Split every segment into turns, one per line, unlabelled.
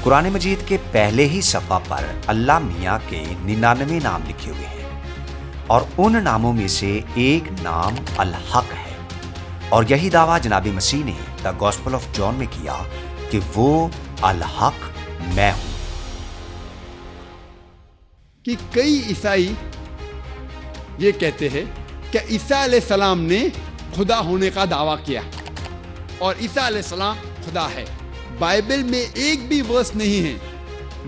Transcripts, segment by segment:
قرآن مجید کے پہلے ہی صفحہ پر اللہ میاں کے 99 نام لکھے ہوئے ہیں اور ان ناموں میں سے ایک نام الحق ہے، اور یہی دعویٰ جناب مسیح نے دا گاسپل آف جان میں کیا کہ وہ الحق میں ہوں۔
کہ کئی عیسائی یہ کہتے ہیں کہ عیسیٰ علیہ السلام نے خدا ہونے کا دعویٰ کیا اور عیسیٰ علیہ السلام خدا ہے۔ بائبل میں ایک بھی ورس نہیں ہے۔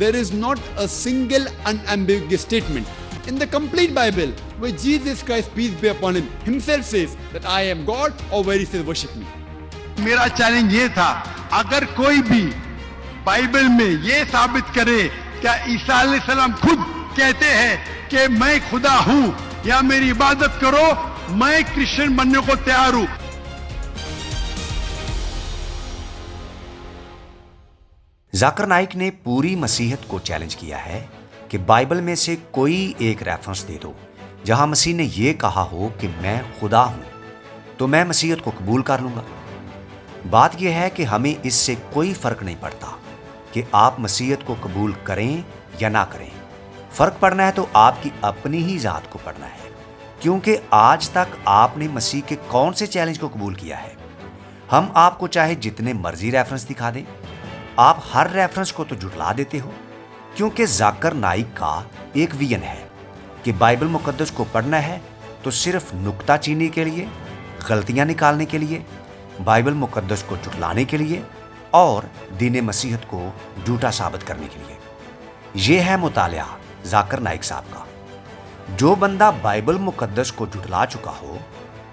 There is not a single unambiguous statement in the complete Bible where Jesus Christ, peace be upon him, himself says that I am God, or where he says worship me.
میرا challenge یہ تھا، اگر کوئی بھی Bible میں یہ ثابت کرے کہ عیسیٰ علیہ السلام خود کہتے ہیں کہ میں خدا ہوں یا میری عبادت کرو، میں کرسچن بننے کو تیار ہوں۔
ذاکر نائک نے پوری مسیحیت کو چیلنج کیا ہے کہ بائبل میں سے کوئی ایک ریفرنس دے دو جہاں مسیح نے یہ کہا ہو کہ میں خدا ہوں، تو میں مسیحیت کو قبول کر لوں گا۔ بات یہ ہے کہ ہمیں اس سے کوئی فرق نہیں پڑتا کہ آپ مسیحیت کو قبول کریں یا نہ کریں۔ فرق پڑنا ہے تو آپ کی اپنی ہی ذات کو پڑنا ہے، کیونکہ آج تک آپ نے مسیح کے کون سے چیلنج کو قبول کیا ہے؟ ہم آپ کو چاہے جتنے مرضی ریفرنس دکھا دیں، آپ ہر ریفرنس کو تو جھٹلا دیتے ہو، کیونکہ ذاکر نائک کا ایک ویژن ہے کہ بائبل مقدس کو پڑھنا ہے تو صرف نکتہ چینی کے لیے، غلطیاں نکالنے کے لیے، بائبل مقدس کو جھٹلانے کے لیے اور دین مسیحیت کو جھوٹا ثابت کرنے کے لیے۔ یہ ہے مطالعہ ذاکر نائک صاحب کا۔ جو بندہ بائبل مقدس کو جھٹلا چکا ہو،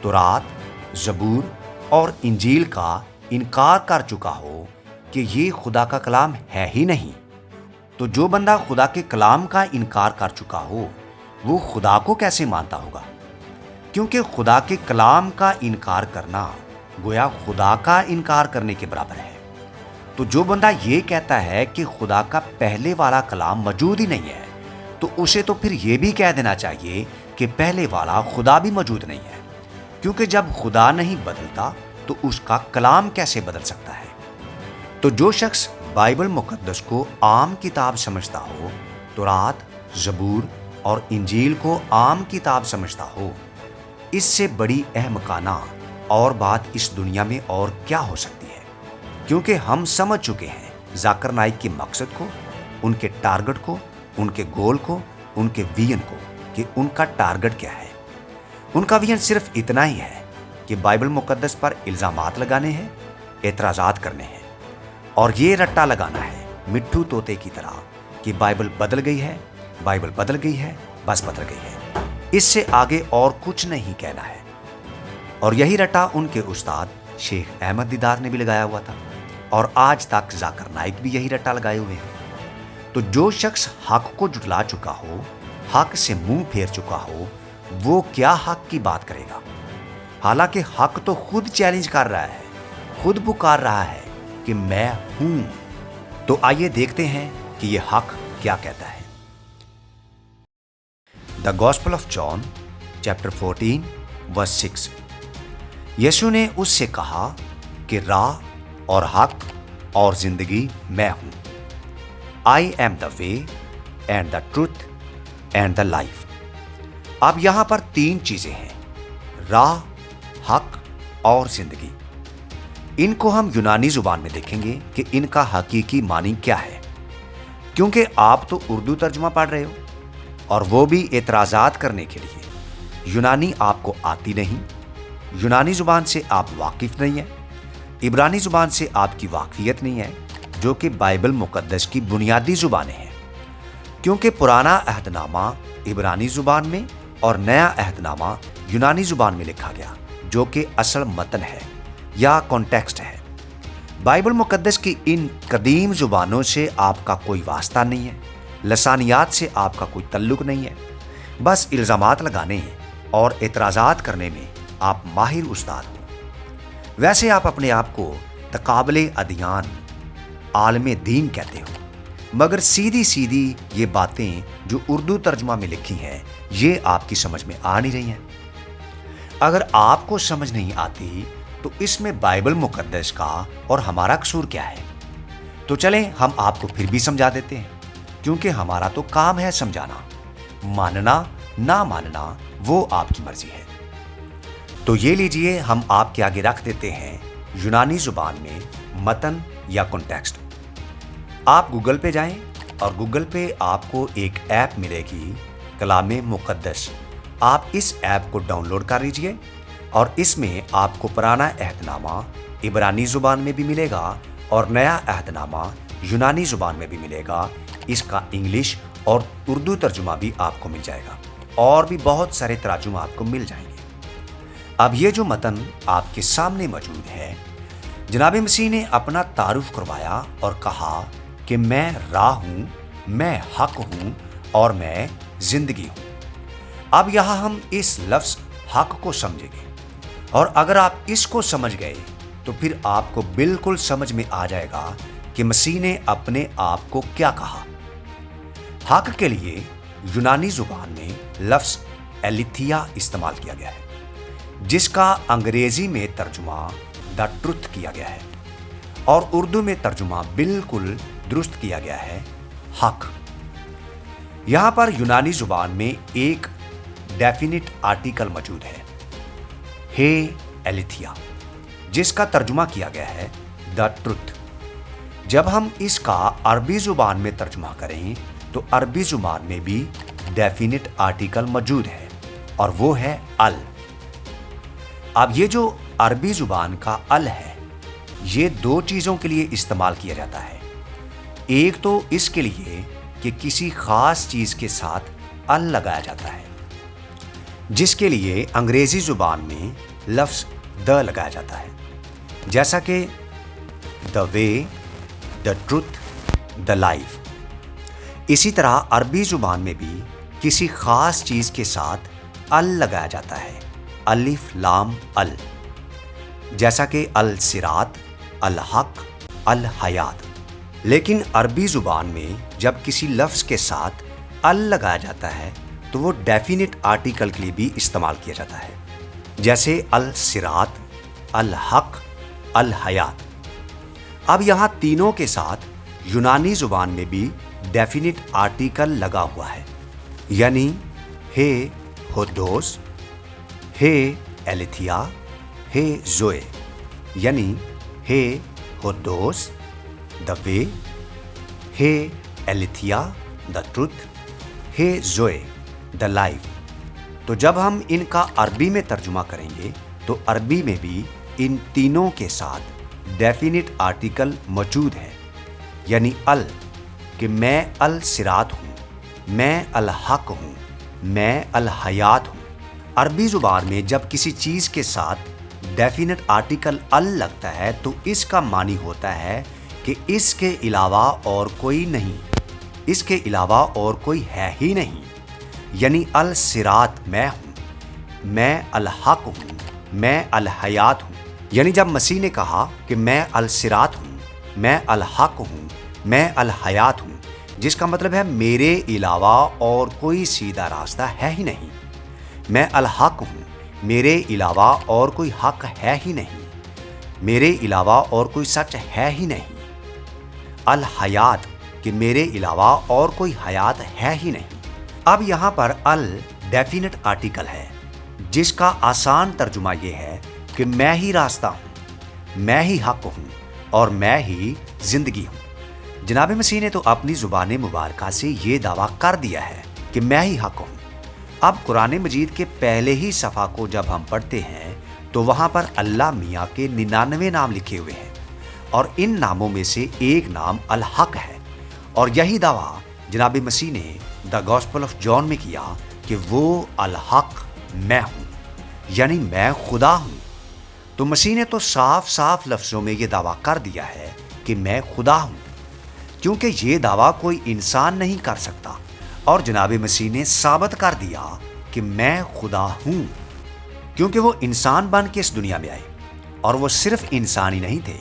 تورات، زبور اور انجیل کا انکار کر چکا ہو کہ یہ خدا کا کلام ہے ہی نہیں، تو جو بندہ خدا کے کلام کا انکار کر چکا ہو وہ خدا کو کیسے مانتا ہوگا؟ کیونکہ خدا کے کلام کا انکار کرنا گویا خدا کا انکار کرنے کے برابر ہے۔ تو جو بندہ یہ کہتا ہے کہ خدا کا پہلے والا کلام موجود ہی نہیں ہے، تو اسے تو پھر یہ بھی کہہ دینا چاہیے کہ پہلے والا خدا بھی موجود نہیں ہے، کیونکہ جب خدا نہیں بدلتا تو اس کا کلام کیسے بدل سکتا ہے؟ تو جو شخص بائبل مقدس کو عام کتاب سمجھتا ہو، تورات، زبور اور انجیل کو عام کتاب سمجھتا ہو، اس سے بڑی احمقانہ اور بات اس دنیا میں اور کیا ہو سکتی ہے؟ کیونکہ ہم سمجھ چکے ہیں ذاکر نائک کے مقصد کو، ان کے ٹارگٹ کو، ان کے گول کو، ان کے ویژن کو، کہ ان کا ٹارگٹ کیا ہے۔ ان کا ویژن صرف اتنا ہی ہے کہ بائبل مقدس پر الزامات لگانے ہیں، اعتراضات کرنے ہیں، اور یہ رٹا لگانا ہے مٹھو طوطے کی طرح کہ بائبل بدل گئی ہے، بائبل بدل گئی ہے، بس بدل گئی ہے۔ اس سے آگے اور کچھ نہیں کہنا ہے۔ اور یہی رٹا ان کے استاد شیخ احمد دیدار نے بھی لگایا ہوا تھا، اور آج تک ذاکر نائک بھی یہی رٹا لگائے ہوئے ہیں۔ تو جو شخص حق کو جھٹلا چکا ہو، حق سے منہ پھیر چکا ہو، وہ کیا حق کی بات کرے گا؟ حالانکہ حق تو خود چیلنج کر رہا ہے، خود پکار رہا ہے کہ میں ہوں۔ تو آئیے دیکھتے ہیں کہ یہ حق کیا کہتا ہے۔ دا گاسپل آف جان چیپٹر 14 ورس 6۔ یسوع نے اس سے کہا کہ راہ اور حق اور زندگی میں ہوں۔ I am the way and the truth and the life. اب یہاں پر تین چیزیں ہیں، راہ، حق اور زندگی۔ ان کو ہم یونانی زبان میں دیکھیں گے کہ ان کا حقیقی معنی کیا ہے، کیونکہ آپ تو اردو ترجمہ پڑھ رہے ہو، اور وہ بھی اعتراضات کرنے کے لیے۔ یونانی آپ کو آتی نہیں، یونانی زبان سے آپ واقف نہیں ہیں، عبرانی زبان سے آپ کی واقفیت نہیں ہے، جو کہ بائبل مقدس کی بنیادی زبانیں ہیں، کیونکہ پرانا عہد نامہ عبرانی زبان میں اور نیا عہد نامہ یونانی زبان میں لکھا گیا، جو کہ اصل متن ہے یا کانٹیکسٹ ہے۔ بائبل مقدس کی ان قدیم زبانوں سے آپ کا کوئی واسطہ نہیں ہے، لسانیات سے آپ کا کوئی تعلق نہیں ہے، بس الزامات لگانے اور اعتراضات کرنے میں آپ ماہر استاد ہو۔ ویسے آپ اپنے آپ کو تقابل ادیان، عالم دین کہتے ہو، مگر سیدھی سیدھی یہ باتیں جو اردو ترجمہ میں لکھی ہیں یہ آپ کی سمجھ میں آ نہیں رہی ہیں۔ اگر آپ کو سمجھ نہیں آتی تو اس میں بائبل مقدس کا اور ہمارا قصور کیا ہے؟ تو چلیں ہم آپ کو پھر بھی سمجھا دیتے ہیں، کیونکہ ہمارا تو کام ہے سمجھانا، ماننا نہ ماننا وہ آپ کی مرضی ہے۔ تو یہ لیجئے ہم آپ کے آگے رکھ دیتے ہیں یونانی زبان میں متن یا کنٹیکسٹ۔ آپ گوگل پہ جائیں اور گوگل پہ آپ کو ایک ایپ ملے گی، کلام مقدس۔ آپ اس ایپ کو ڈاؤن لوڈ کر لیجئے اور اس میں آپ کو پرانا عہد نامہ عبرانی زبان میں بھی ملے گا اور نیا عہد نامہ یونانی زبان میں بھی ملے گا۔ اس کا انگلش اور اردو ترجمہ بھی آپ کو مل جائے گا، اور بھی بہت سارے ترجمے آپ کو مل جائیں گے۔ اب یہ جو متن آپ کے سامنے موجود ہے، جناب مسیح نے اپنا تعارف کروایا اور کہا کہ میں راہ ہوں، میں حق ہوں اور میں زندگی ہوں۔ اب یہاں ہم اس لفظ حق کو سمجھیں گے، اور اگر آپ اس کو سمجھ گئے تو پھر آپ کو بالکل سمجھ میں آ جائے گا کہ مسیح نے اپنے آپ کو کیا کہا۔ حق کے لیے یونانی زبان میں لفظ ایلیتھیا استعمال کیا گیا ہے، جس کا انگریزی میں ترجمہ دا ٹروتھ کیا گیا ہے، اور اردو میں ترجمہ بالکل درست کیا گیا ہے، حق۔ یہاں پر یونانی زبان میں ایک ڈیفینٹ آرٹیکل موجود ہے، ہے ایلیتھیا، جس کا ترجمہ کیا گیا ہے دا ٹروتھ۔ جب ہم اس کا عربی زبان میں ترجمہ کریں تو عربی زبان میں بھی ڈیفینٹ آرٹیکل موجود ہے، اور وہ ہے ال۔ اب یہ جو عربی زبان کا ال ہے، یہ دو چیزوں کے لیے استعمال کیا جاتا ہے۔ ایک تو اس کے لیے کہ کسی خاص چیز کے ساتھ ال لگایا جاتا ہے، جس کے لیے انگریزی زبان میں لفظ دا لگایا جاتا ہے، جیسا کہ دا وے، دا ٹروتھ، دا لائف۔ اسی طرح عربی زبان میں بھی کسی خاص چیز کے ساتھ ال لگایا جاتا ہے، الف لام ال، جیسا کہ الصراط، الحق، الحیات۔ لیکن عربی زبان میں جب کسی لفظ کے ساتھ ال لگایا جاتا ہے تو وہ ڈیفینٹ آرٹیکل کے لیے بھی استعمال کیا جاتا ہے، جیسے الصراط، الحق، الحیات۔ اب یہاں تینوں کے ساتھ یونانی زبان میں بھی ڈیفینٹ آرٹیکل لگا ہوا ہے، یعنی ہے ہودوس، ہے ایلیتھیا، ہے زوئے، یعنی ہے ہودوس دا وے، ہے ایلیتھیا دا ٹروتھ، ہے زوئے دا لائف۔ تو جب ہم ان کا عربی میں ترجمہ کریں گے تو عربی میں بھی ان تینوں کے ساتھ ڈیفینٹ آرٹیکل موجود ہے، یعنی ال، کہ میں الصراط ہوں، میں الحق ہوں، میں الحیات ہوں۔ عربی زبان میں جب کسی چیز کے ساتھ ڈیفینٹ آرٹیکل ال لگتا ہے تو اس کا معنی ہوتا ہے کہ اس کے علاوہ اور کوئی نہیں، اس کے علاوہ اور کوئی ہے ہی نہیں، یعنی الصراط میں ہوں، میں الحق ہوں، میں الحیات ہوں۔ یعنی جب مسیح نے کہا کہ میں الصراط ہوں، میں الحق ہوں، میں الحیات ہوں، جس کا مطلب ہے میرے علاوہ اور کوئی سیدھا راستہ ہے ہی نہیں، میں الحق ہوں، میرے علاوہ اور کوئی حق ہے ہی نہیں، میرے علاوہ اور کوئی سچ ہے ہی نہیں، الحیات، کہ میرے علاوہ اور کوئی حیات ہے ہی نہیں۔ اب یہاں پر ال ڈیفینٹ آرٹیکل ہے، جس کا آسان ترجمہ یہ ہے کہ میں ہی راستہ ہوں، میں ہی حق ہوں اور میں ہی زندگی ہوں۔ جناب مسیح نے تو اپنی زبان مبارکہ سے یہ دعویٰ کر دیا ہے کہ میں ہی حق ہوں۔ اب قرآن مجید کے پہلے ہی صفحہ کو جب ہم پڑھتے ہیں تو وہاں پر اللہ میاں کے 99 نام لکھے ہوئے ہیں، اور ان ناموں میں سے ایک نام الحق ہے، اور یہی دعویٰ جناب مسیح نے دا گاسپل آف جان میں کیا کہ وہ الحق میں ہوں، یعنی میں خدا ہوں۔ تو مسیح نے تو صاف صاف لفظوں میں یہ دعویٰ کر دیا ہے کہ میں خدا ہوں، کیونکہ یہ دعویٰ کوئی انسان نہیں کر سکتا، اور جناب مسیح نے ثابت کر دیا کہ میں خدا ہوں، کیونکہ وہ انسان بن کے اس دنیا میں آئے، اور وہ صرف انسان ہی نہیں تھے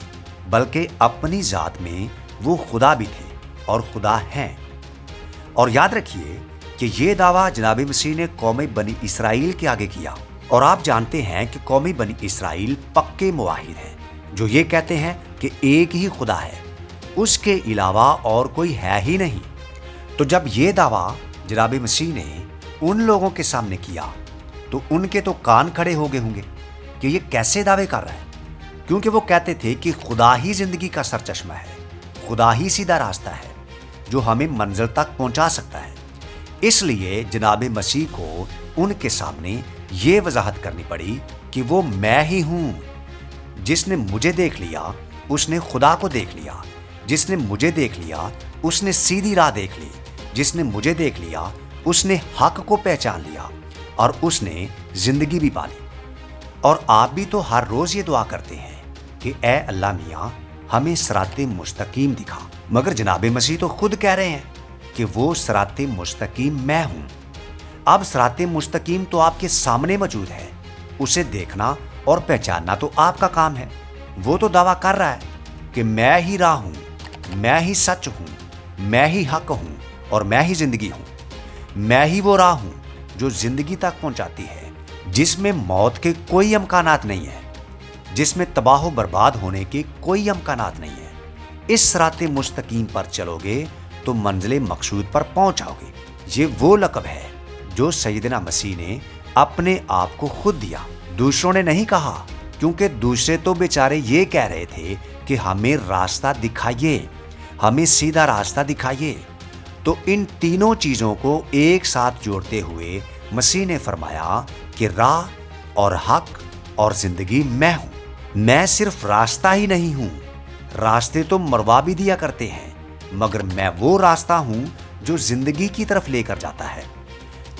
بلکہ اپنی ذات میں وہ خدا بھی تھے اور خدا ہیں۔ اور یاد رکھیے کہ یہ دعویٰ جناب مسیح نے قوم بنی اسرائیل کے آگے کیا، اور آپ جانتے ہیں کہ قوم بنی اسرائیل پکے موحد ہیں، جو یہ کہتے ہیں کہ ایک ہی خدا ہے، اس کے علاوہ اور کوئی ہے ہی نہیں۔ تو جب یہ دعویٰ جناب مسیح نے ان لوگوں کے سامنے کیا تو ان کے تو کان کھڑے ہو گئے ہوں گے کہ یہ کیسے دعوے کر رہا ہے، کیونکہ وہ کہتے تھے کہ خدا ہی زندگی کا سر چشمہ ہے، خدا ہی سیدھا راستہ ہے جو ہمیں منزل تک پہنچا سکتا ہے۔ اس لیے جناب مسیح کو ان کے سامنے یہ وضاحت کرنی پڑی کہ وہ میں ہی ہوں۔ جس نے مجھے دیکھ لیا اس نے خدا کو دیکھ لیا، جس نے مجھے دیکھ لیا اس نے سیدھی راہ دیکھ لی، جس نے مجھے دیکھ لیا اس نے حق کو پہچان لیا اور اس نے زندگی بھی پالی۔ اور آپ بھی تو ہر روز یہ دعا کرتے ہیں کہ اے اللہ میاں ہمیں صراط مستقیم دکھا، مگر جناب مسیح تو خود کہہ رہے ہیں کہ وہ صراط مستقیم میں ہوں۔ اب صراط مستقیم تو آپ کے سامنے موجود ہے، اسے دیکھنا اور پہچاننا تو آپ کا کام ہے۔ وہ تو دعویٰ کر رہا ہے کہ میں ہی راہ ہوں، میں ہی سچ ہوں، میں ہی حق ہوں اور میں ہی زندگی ہوں۔ میں ہی وہ راہ ہوں جو زندگی تک پہنچاتی ہے، جس میں موت کے کوئی امکانات نہیں ہیں، جس میں تباہ و برباد ہونے کے کوئی امکانات نہیں ہیں۔ اس صراط مستقیم پر چلو گے تو منزل مقصود پر پہنچ جاؤ گے۔ یہ وہ لقب ہے جو سیدنا مسیح نے اپنے آپ کو خود دیا، دوسروں نے نہیں کہا، کیونکہ دوسرے تو بیچارے یہ کہہ رہے تھے کہ ہمیں راستہ دکھائیے، ہمیں سیدھا راستہ دکھائیے۔ تو ان تینوں چیزوں کو ایک ساتھ جوڑتے ہوئے مسیح نے فرمایا کہ راہ اور حق اور زندگی میں ہوں۔ میں صرف راستہ ہی نہیں ہوں، راستے تو مروا بھی دیا کرتے ہیں، مگر میں وہ راستہ ہوں جو زندگی کی طرف لے کر جاتا ہے،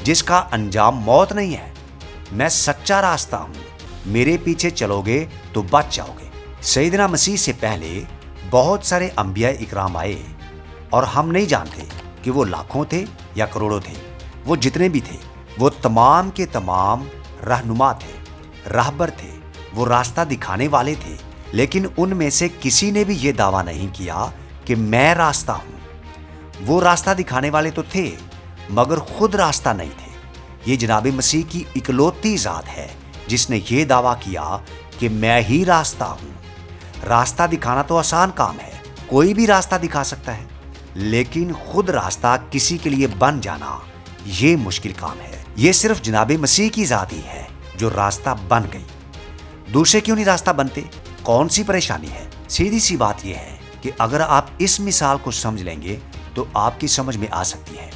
جس کا انجام موت نہیں ہے۔ میں سچا راستہ ہوں، میرے پیچھے چلو گے تو بچ جاؤ گے۔ سیدنا مسیح سے پہلے بہت سارے انبیاء اکرام آئے اور ہم نہیں جانتے کہ وہ لاکھوں تھے یا کروڑوں تھے۔ وہ جتنے بھی تھے وہ تمام کے تمام رہنما تھے، راہبر تھے، وہ راستہ دکھانے والے تھے، لیکن ان میں سے کسی نے بھی یہ دعویٰ نہیں کیا کہ میں راستہ ہوں۔ وہ راستہ دکھانے والے تو تھے مگر خود راستہ نہیں تھے۔ یہ جناب مسیح کی اکلوتی ذات ہے جس نے یہ دعویٰ کیا کہ میں ہی راستہ ہوں۔ راستہ دکھانا تو آسان کام ہے، کوئی بھی راستہ دکھا سکتا ہے، لیکن خود راستہ کسی کے لیے بن جانا یہ مشکل کام ہے۔ یہ صرف جناب مسیح کی ذات ہی ہے جو راستہ بن گئی۔ دوسرے کیوں نہیں راستہ بنتے؟ کون سی پریشانی ہے؟ سیدھی سی بات یہ ہے کہ اگر آپ اس مثال کو سمجھ لیں گے تو آپ کی سمجھ میں آ سکتی ہے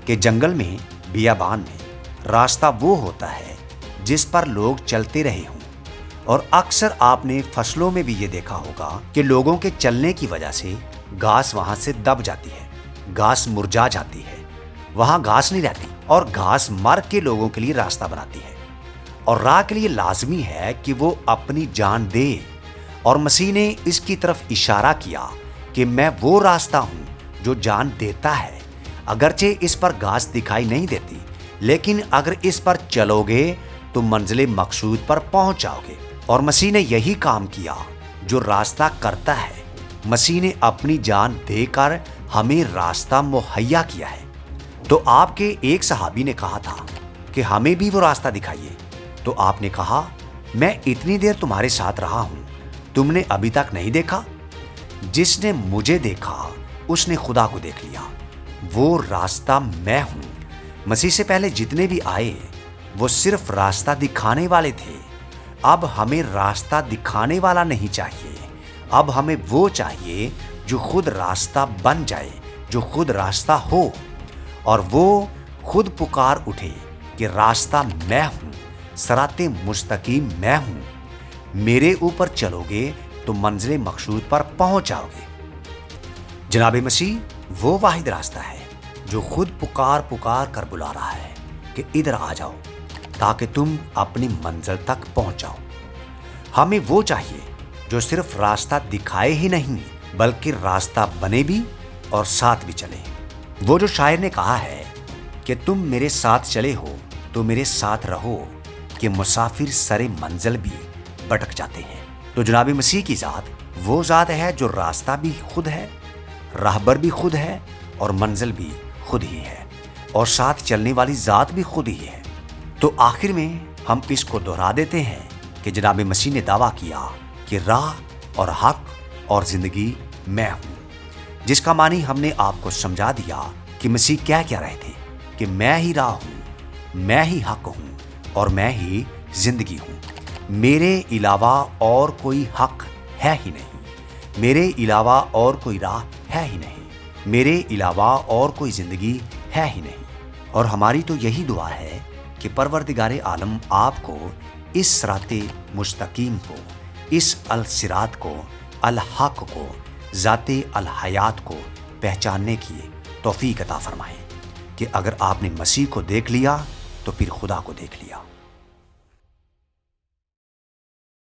کہ جنگل میں، بیابان میں راستہ وہ ہوتا ہے جس پر لوگ چلتے رہے ہوں، اور اکثر آپ نے فصلوں میں بھی یہ دیکھا ہوگا کہ لوگوں کے چلنے کی وجہ سے گھاس وہاں سے دب جاتی ہے، گھاس مرجھا جاتی ہے، وہاں گھاس نہیں رہتی، اور گھاس مر کے لوگوں کے لیے راستہ بناتی ہے، اور راہ کے لیے لازمی ہے کہ وہ اپنی جان دے۔ اور مسیح نے اس کی طرف اشارہ کیا کہ میں وہ راستہ ہوں جو جان دیتا ہے۔ اگرچہ اس پر گھاس دکھائی نہیں دیتی، لیکن اگر اس پر چلو گے تو منزل مقصود پر پہنچ جاؤ گے۔ اور مسیح نے یہی کام کیا جو راستہ کرتا ہے۔ مسیح نے اپنی جان دے کر ہمیں راستہ مہیا کیا ہے۔ تو آپ کے ایک صحابی نے کہا تھا کہ ہمیں بھی وہ راستہ دکھائیے، تو آپ نے کہا میں اتنی دیر تمہارے ساتھ رہا ہوں، تم نے ابھی تک نہیں دیکھا؟ جس نے مجھے دیکھا اس نے خدا کو دیکھ لیا، وہ راستہ میں ہوں۔ مسیح سے پہلے جتنے بھی آئے وہ صرف راستہ دکھانے والے تھے۔ اب ہمیں راستہ دکھانے والا نہیں چاہیے، اب ہمیں وہ چاہیے جو خود راستہ بن جائے، جو خود راستہ ہو، اور وہ خود پکار اٹھے کہ راستہ میں ہوں، صراط مستقیم میں ہوں، میرے اوپر چلو گے تو منزل مقصود پر پہنچ جاؤ گے۔ جناب مسیح وہ واحد راستہ ہے جو خود پکار کر بلا رہا ہے کہ ادھر آ جاؤ تاکہ تم اپنی منزل تک پہنچ جاؤ۔ ہمیں وہ چاہیے جو صرف راستہ دکھائے ہی نہیں بلکہ راستہ بنے بھی اور ساتھ بھی چلے۔ وہ جو شاعر نے کہا ہے کہ تم میرے ساتھ چلے ہو تو میرے ساتھ رہو، کہ مسافر سرے منزل بھی بھٹک جاتے ہیں۔ تو جناب مسیح کی ذات وہ ذات ہے جو راستہ بھی خود ہے، راہبر بھی خود ہے، اور منزل بھی خود ہی ہے، اور ساتھ چلنے والی ذات بھی خود ہی ہے۔ تو آخر میں ہم اس کو دہرا دیتے ہیں کہ جناب مسیح نے دعویٰ کیا کہ راہ اور حق اور زندگی میں ہوں۔ جس کا معنی ہم نے آپ کو سمجھا دیا کہ مسیح کیا کہہ رہے تھے کہ میں ہی راہ ہوں، میں ہی حق ہوں اور میں ہی زندگی ہوں۔ میرے علاوہ اور کوئی حق ہے ہی نہیں، میرے علاوہ اور کوئی راہ ہے ہی نہیں، میرے علاوہ اور کوئی زندگی ہے ہی نہیں۔ اور ہماری تو یہی دعا ہے کہ پروردگار عالم آپ کو اس صراط مستقیم کو، اس الصراط کو، الحق کو، ذات الحیات کو پہچاننے کی توفیق عطا فرمائے کہ اگر آپ نے مسیح کو دیکھ لیا تو پھر خدا کو دیکھ لیا۔